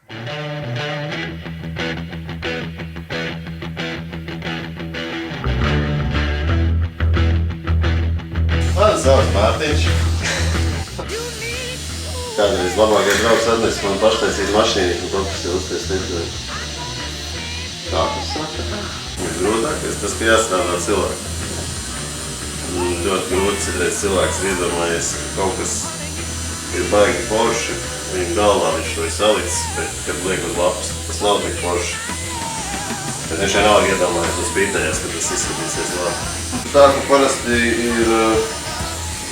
Mani sauc Mārtiņš. Kādreiz labākais draugs atnesis man paštaisīt mašīnu, un paprasīja uztaisīt lietojumu. Tā tas saka. Grūtākais tas, ka jāstrādā cilvēku. Ļoti grūti citreiz cilvēks ir iedomājies, ka kaut kas ir baigi forši. Viņa galvā viņš to ir salicis, bet, kad liek uz lapas, tas nav tik forši. Bet viņš vienalga iedomājas un spītējās, ka tas izskatīsies labi. Tā, ka parasti ir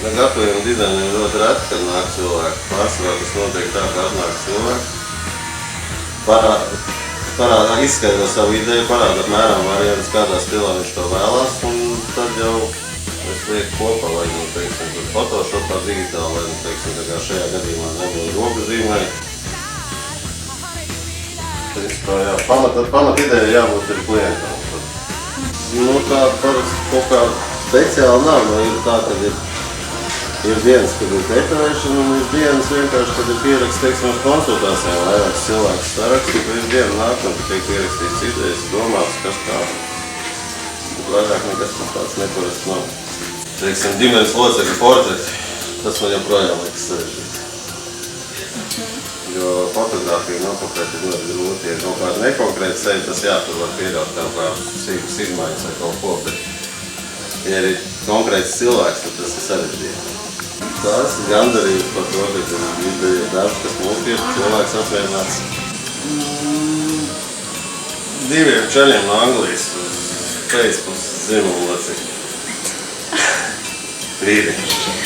gataviem dizainiem ļoti reti, kad nāk cilvēki. Pārsvarā tas notiek tā, ka atnāk cilvēki. Izskaidro savu ideju, parāda apmēram variantus, kādā stilā viņš to vēlās, un tad jau es lieku kopā, lai nu, teiksim, tur Photoshopā digitāli, lai nu, teiksim, tā kā šajā gadījumā nebūtu roku zīmē. Principā, jā, pamat ideja jābūt ir klientam. Nu, tā parasti kaut kā speciāli nav, no ir tā, kad ir dienas, kad ir dekorēšana, un ir dienas vienkārši, kad ir pieraksts, teiksim, uz konsultācijām, vairāks cilvēks sarakstu, ka ir diena nāk, un tiek pierakstīts idejas, domāts, kas kā. Vairāk nekas tāds neparasts nav. Teiksim, ģimenes locekļu portreti, tas man joprojām liekas sarežģīts. Jo fotogrāfija nokonkrēti ir ļoti grūti, ja kaut kāda nekonkrēta seja, tas jā, tur var pieļaut kaut kādas izmaiņas vai kaut ko, bet ja ir konkrēts cilvēks, tad tas ir sarežģīti. Tās ir gandarījums par to, ka izdarīja darbs, kas mums ir cilvēks apmierināts. Diviem čaļiem no Anglijas uz pēcpuses dzimumu locekļi. Vīrieši.